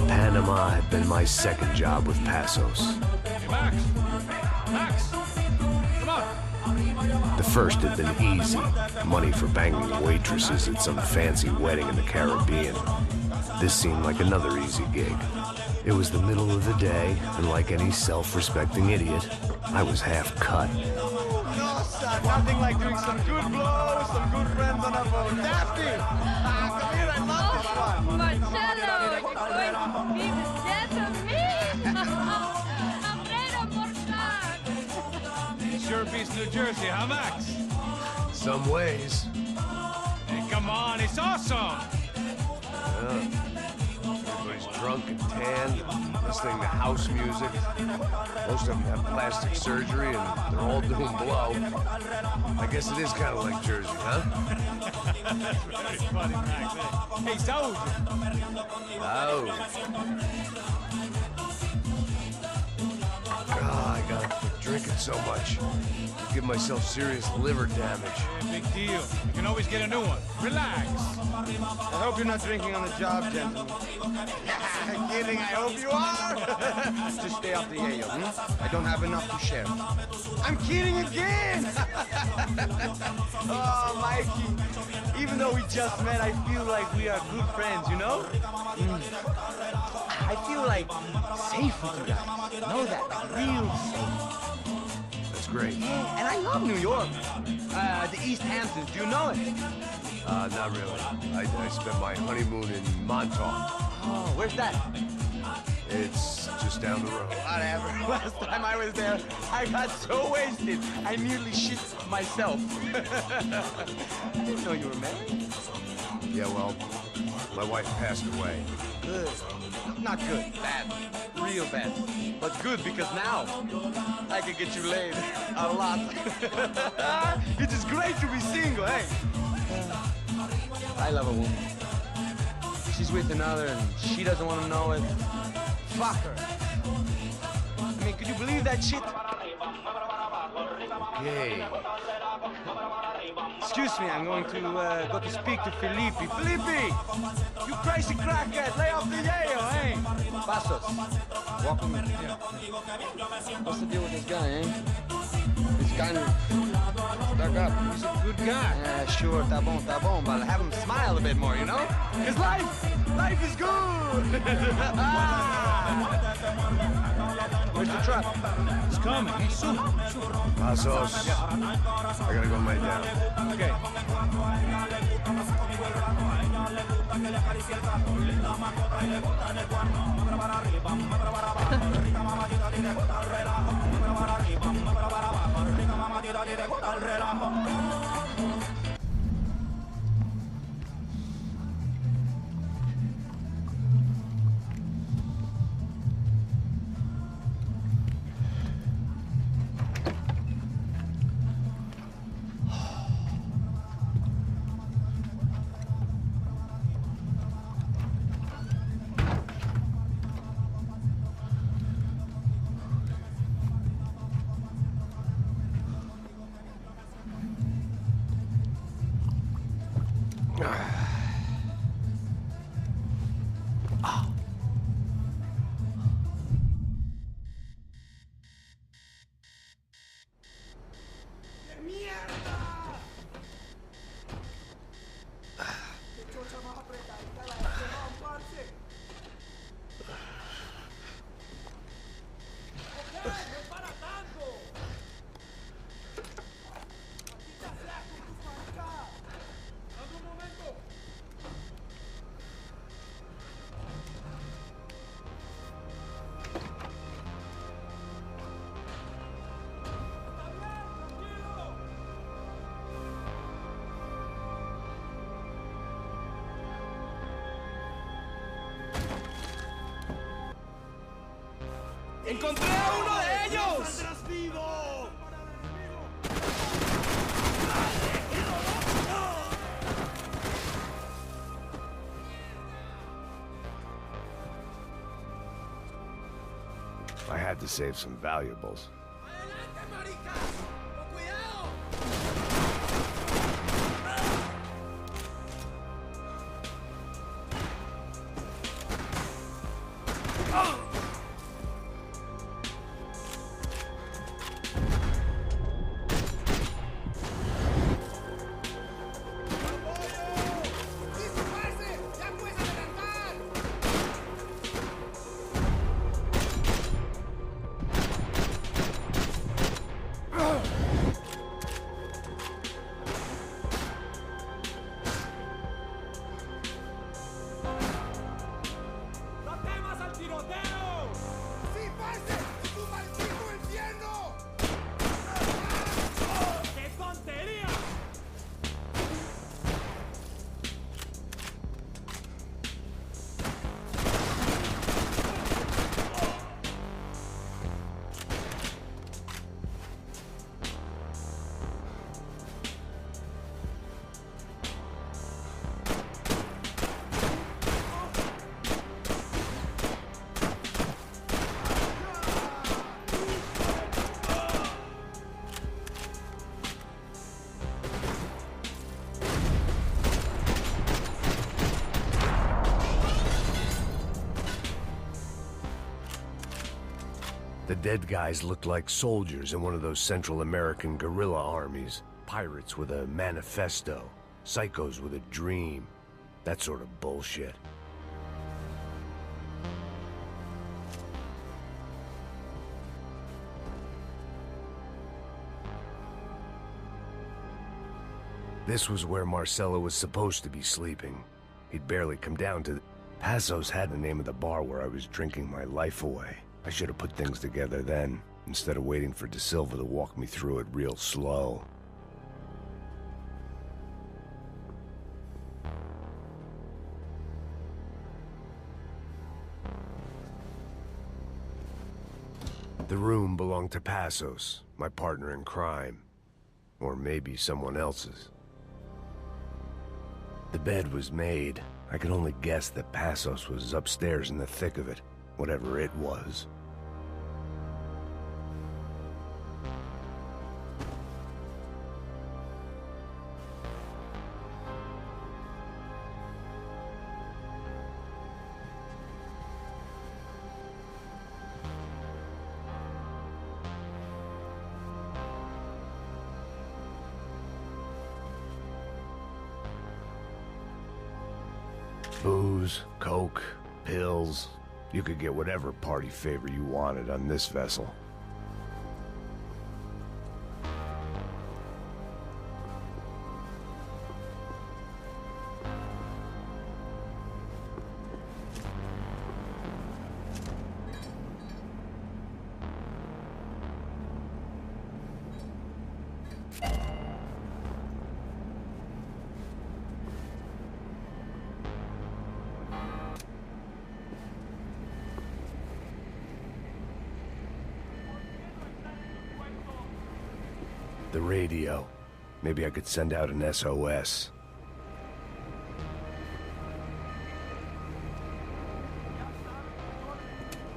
Panama had been my second job with Passos. Hey, Max! Max! Come on! The first had been easy. Money for banging waitresses at some fancy wedding in the Caribbean. This seemed like another easy gig. It was the middle of the day, and like any self-respecting idiot, I was half cut. No, son, nothing like doing some good blows, some good friends on a boat. Daphne! Come here, I love this one. Marcello, you're going to be the death of me? I'm ready to Sure beats New Jersey, huh, Max? Some ways. Hey, come on, it's awesome! Everybody's drunk and tanned, listening to house music. Most of them have plastic surgery, and they're all doing blow. I guess it is kind of like Jersey, huh? Very funny, Max. Hey, Saúl! Oh. God, I gotta quit drinking so much. Give myself serious liver damage. Yeah, big deal. You can always get a new one. Relax. I hope you're not drinking on the job, gentlemen. Kidding, I hope you are. Just stay off the yayo, I don't have enough to share. I'm kidding again. Oh, Mikey. Even though we just met, I feel like we are good friends, you know? I feel like safe with you guys. Know that? Like real safe. That's great. Yeah, and I love New York. The East Hamptons, do you know it? Not really. I spent my honeymoon in Montauk. Oh, where's that? It's just down the road. Whatever. Last time I was there, I got so wasted, I nearly shit myself. I didn't know you were married. Yeah, well, my wife passed away. Good. Not good. Bad. Real bad. But good because now I can get you laid a lot. It is great to be single, hey? I love a woman. She's with another and she doesn't want to know it. Fuck her. I mean, could you believe that shit? Hey. Excuse me, I'm going to go to speak to Felipe. Felipe! You crazy crackhead! Lay off the yayo, hey! Passos, welcome here. What's the deal with this guy, eh? He's kind of stuck up. He's a good guy. Yeah, sure, tá bom, but have him smile a bit more, you know? Because life is good! Where's the truck? It's coming. Hey, soon. Passos, I gotta go lay down. Okay. ¡Encontré a uno de ellos! I had to save some valuables. ¡Adelante, maricas! ¡Con cuidado! dead guys looked like soldiers in one of those Central American guerrilla armies. Pirates with a manifesto. Psychos with a dream. That sort of bullshit. This was where Marcelo was supposed to be sleeping. He'd barely come down to... Passos had the name of the bar where I was drinking my life away. I should have put things together then, instead of waiting for De Silva to walk me through it real slow. The room belonged to Passos, my partner in crime. Or maybe someone else's. The bed was made. I could only guess that Passos was upstairs in the thick of it, whatever it was. Booze, coke, pills. You could get whatever party favor you wanted on this vessel. The radio. Maybe I could send out an SOS.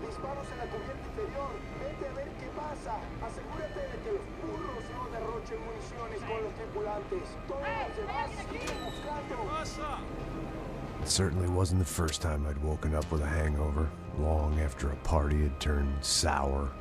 Disparos en la cubierta inferior. Vete a ver qué pasa. Asegúrate de que los burros no derrochen municiones con los tripulantes. Todos los demás siguen buscando. It certainly wasn't the first time I'd woken up with a hangover, long after a party had turned sour.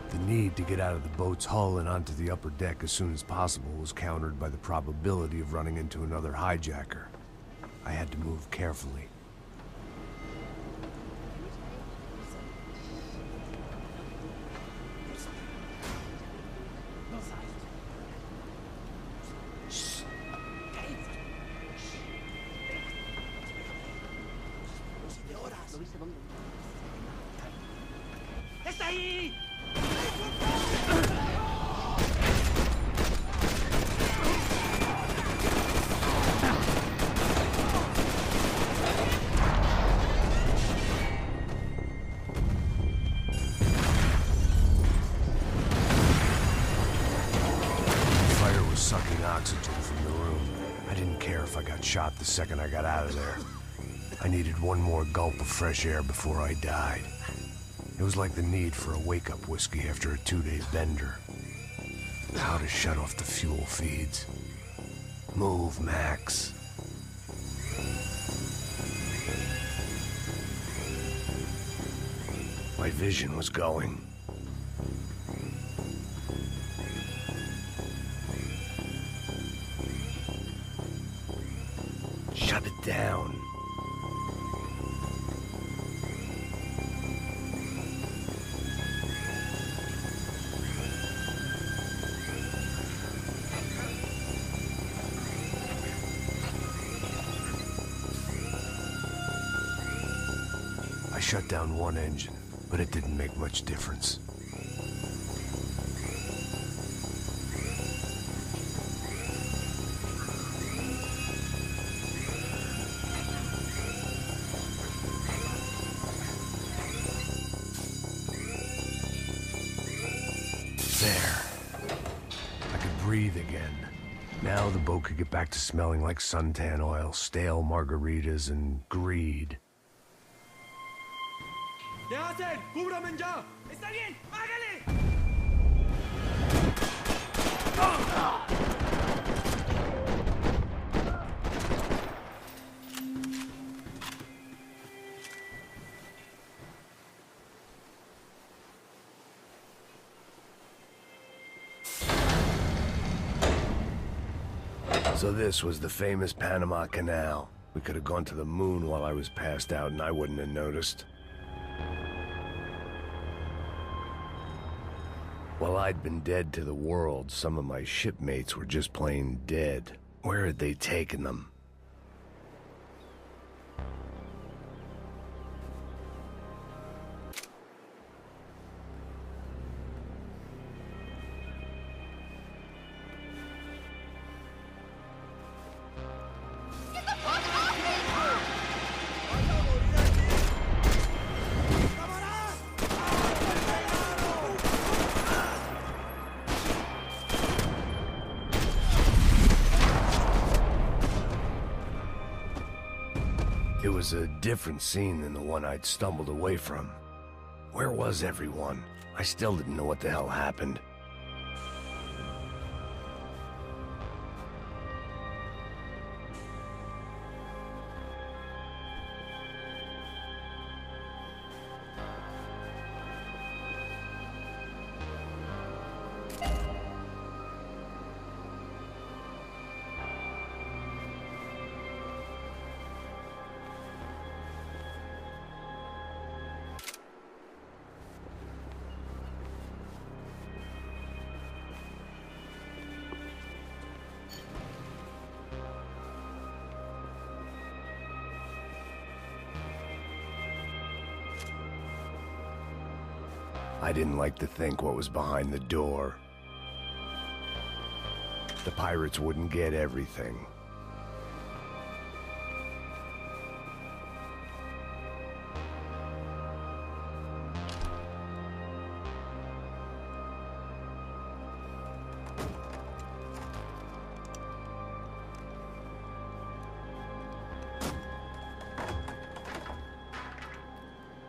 The need to get out of the boat's hull and onto the upper deck as soon as possible was countered by the probability of running into another hijacker. I had to move carefully. ¡Está ahí! Fire was sucking oxygen from the room. I didn't care if I got shot the second I got out of there. I needed one more gulp of fresh air before I died. It was like the need for a wake-up whiskey after a 2-day bender. How to shut off the fuel feeds. Move, Max. My vision was going. Shut it down. I shut down one engine, but it didn't make much difference. again. Now the boat could get back to smelling like suntan oil, stale margaritas, and greed. ¿Qué hacen? ¡Cúbrame ya! ¡Está bien! ¡Hágale! So this was the famous Panama Canal. We could have gone to the moon while I was passed out and I wouldn't have noticed. While I'd been dead to the world, some of my shipmates were just plain dead. Where had they taken them? It was a different scene than the one I'd stumbled away from. Where was everyone? I still didn't know what the hell happened. I didn't like to think what was behind the door. The pirates wouldn't get everything.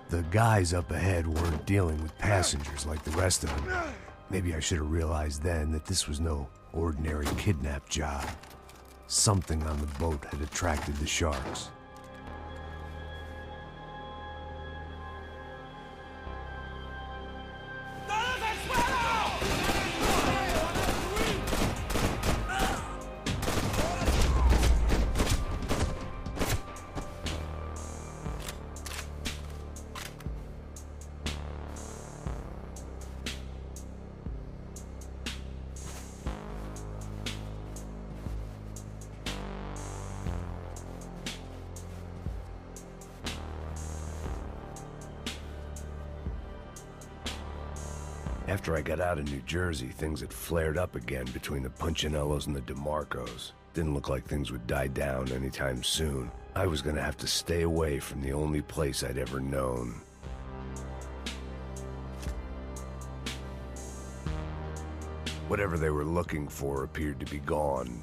The guys up ahead weren't dealing with passengers like the rest of them. Maybe I should have realized then that this was no ordinary kidnap job. Something on the boat had attracted the sharks. After I got out of New Jersey, things had flared up again between the Punchinellos and the DeMarcos. Didn't look like things would die down anytime soon. I was gonna have to stay away from the only place I'd ever known. Whatever they were looking for appeared to be gone.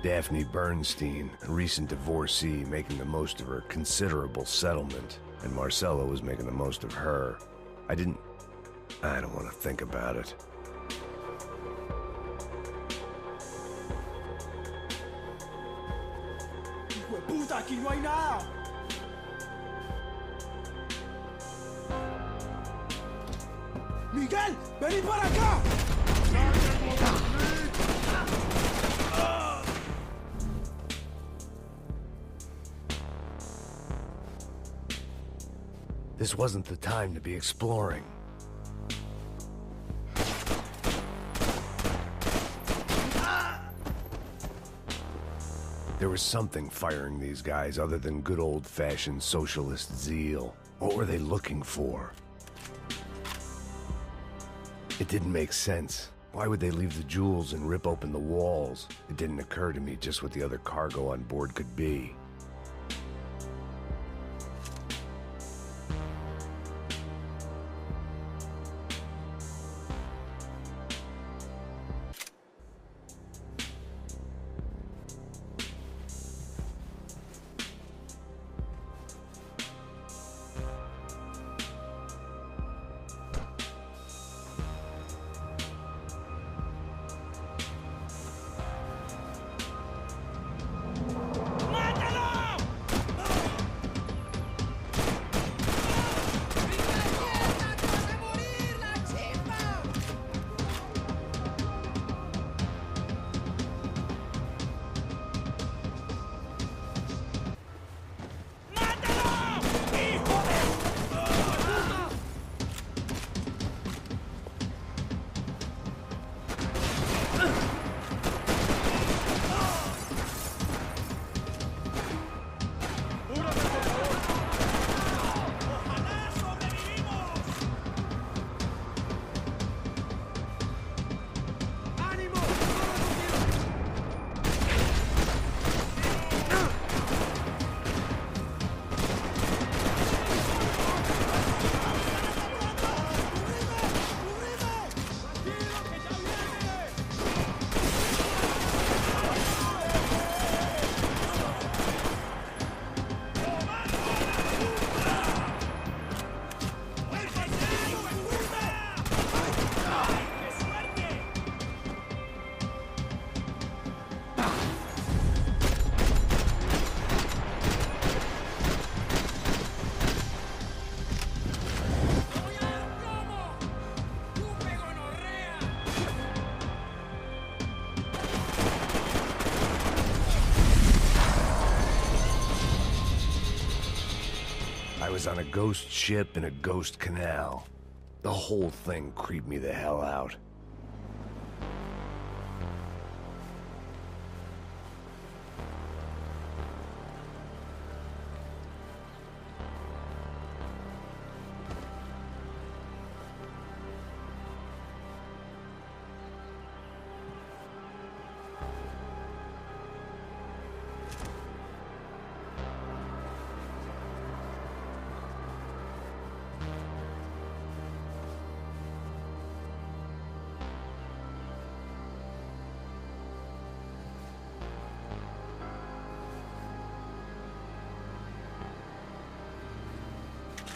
Daphne Bernstein, a recent divorcee, making the most of her considerable settlement, and Marcella was making the most of her. I don't want to think about it. aquí no hay nada. Miguel, vení para acá. This wasn't the time to be exploring. There was something firing these guys other than good old-fashioned socialist zeal. What were they looking for? It didn't make sense. Why would they leave the jewels and rip open the walls? It didn't occur to me just what the other cargo on board could be. I was on a ghost ship in a ghost canal. The whole thing creeped me the hell out.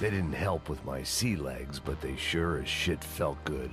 They didn't help with my sea legs, but they sure as shit felt good.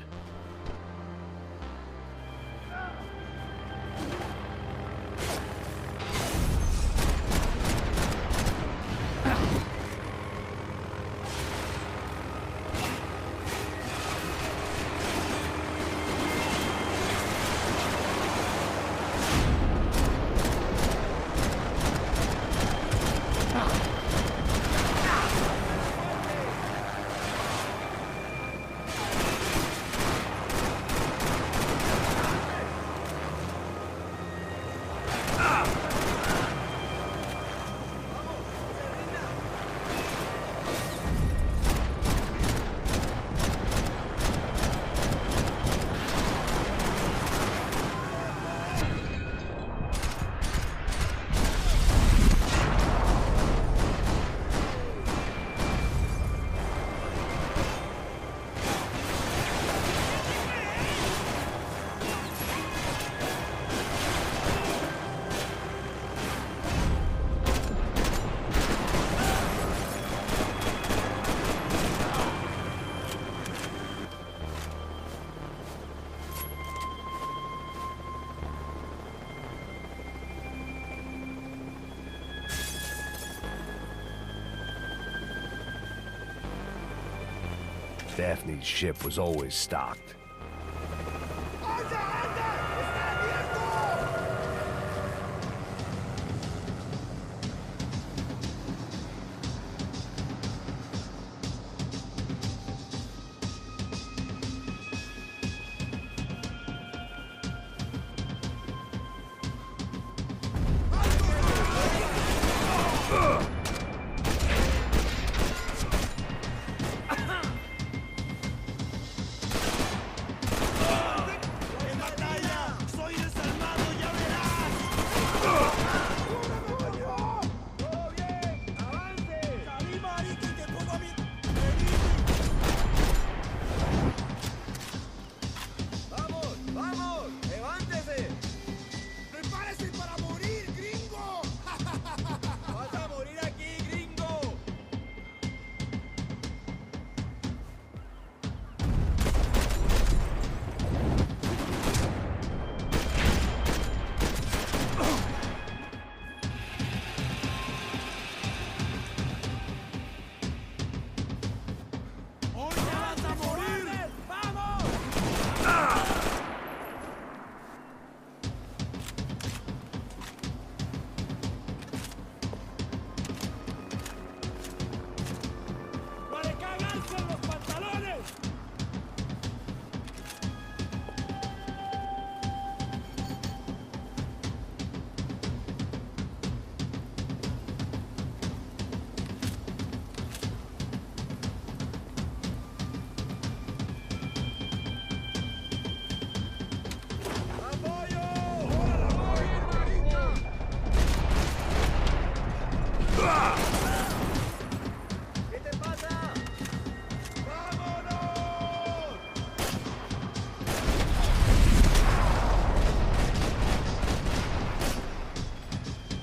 Daphne's ship was always stocked.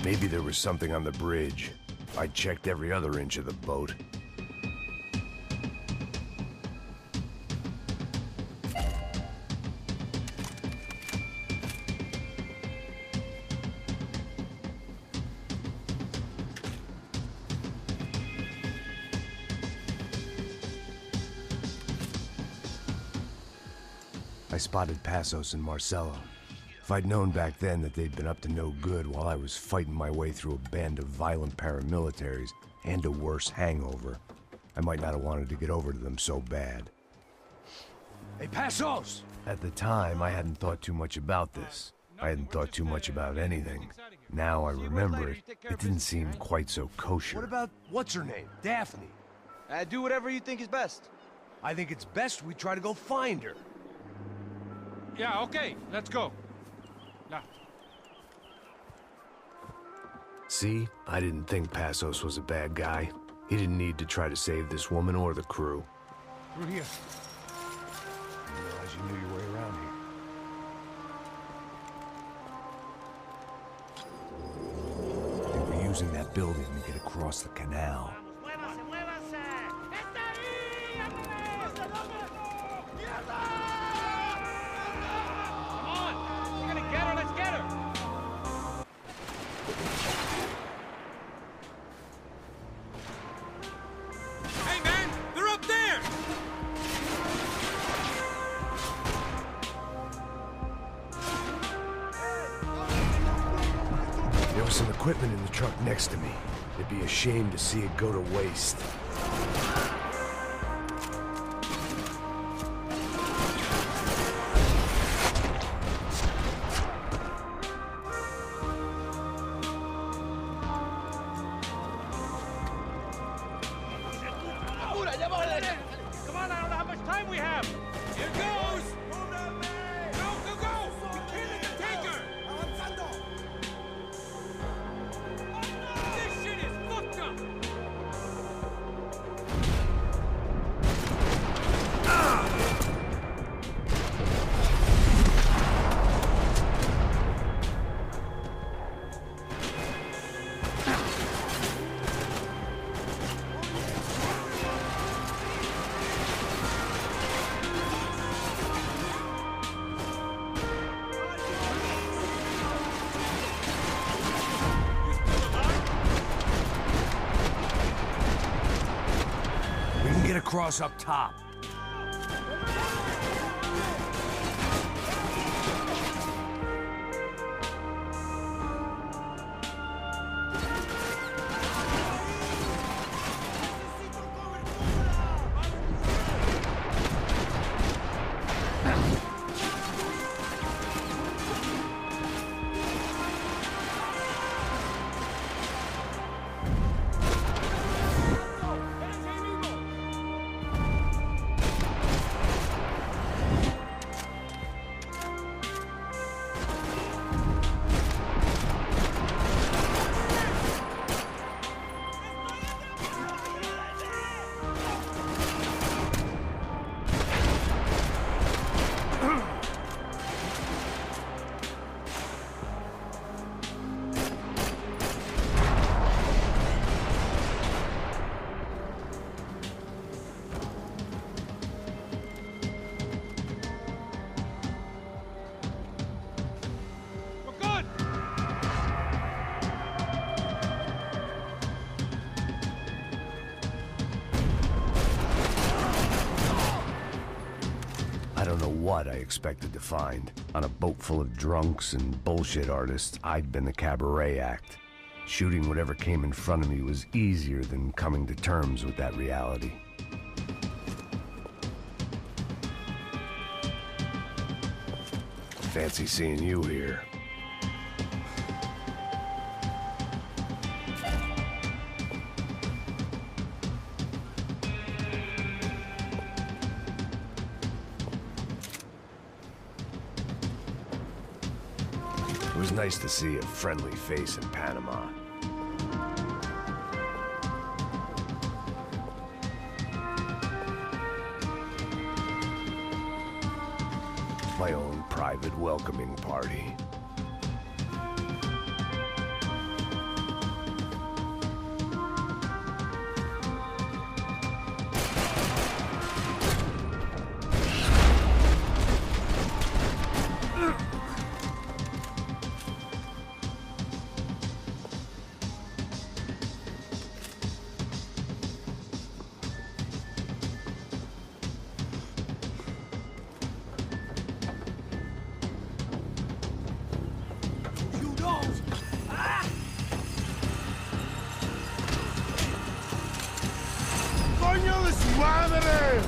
Maybe there was something on the bridge. I checked every other inch of the boat. I spotted Passos and Marcelo. If I'd known back then that they'd been up to no good while I was fighting my way through a band of violent paramilitaries and a worse hangover, I might not have wanted to get over to them so bad. Hey, Passos! At the time, I hadn't thought too much about this. I hadn't thought too much about anything. Now I remember it, it didn't seem quite so kosher. What about, what's her name? Daphne. Do whatever you think is best. I think it's best we try to go find her. Yeah, okay, let's go. Now. See? I didn't think Passos was a bad guy. He didn't need to try to save this woman or the crew. Through here. I didn't realize you knew your way around here. They were using that building to get across the canal. There was some equipment in the truck next to me. It'd be a shame to see it go to waste. Come on, I don't know how much time we have. Here goes. Go, go, go. We can't let them take her. This shit is fucked up. We can get across up top. what I expected to find. On a boat full of drunks and bullshit artists, I'd been the cabaret act. Shooting whatever came in front of me was easier than coming to terms with that reality. Fancy seeing you here. It was nice to see a friendly face in Panama. My own private welcoming party. ¡Coño de su madre!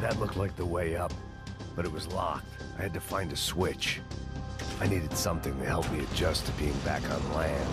That looked like the way up, but it was locked. I had to find a switch. I needed something to help me adjust to being back on land.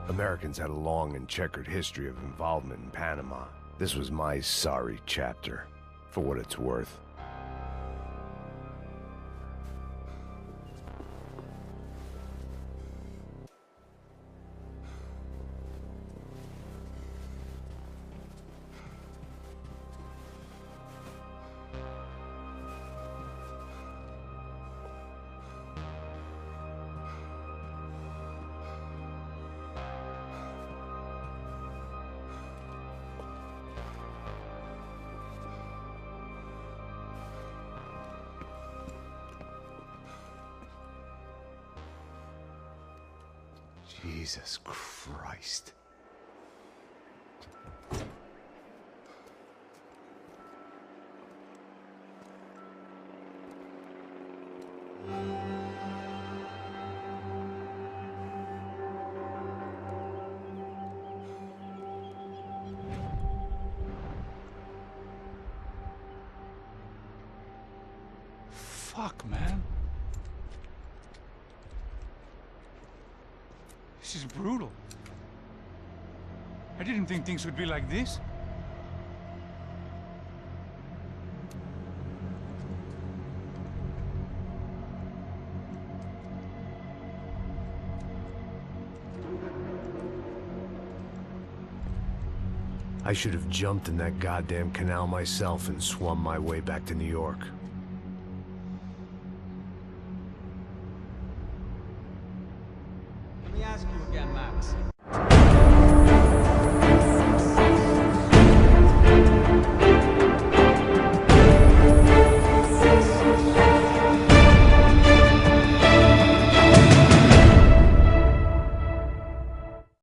Americans had a long and checkered history of involvement in Panama. This was my sorry chapter, for what it's worth. Jesus Christ. Fuck, man. This is brutal. I didn't think things would be like this. I should have jumped in that goddamn canal myself and swum my way back to New York. Let me ask you again, Max.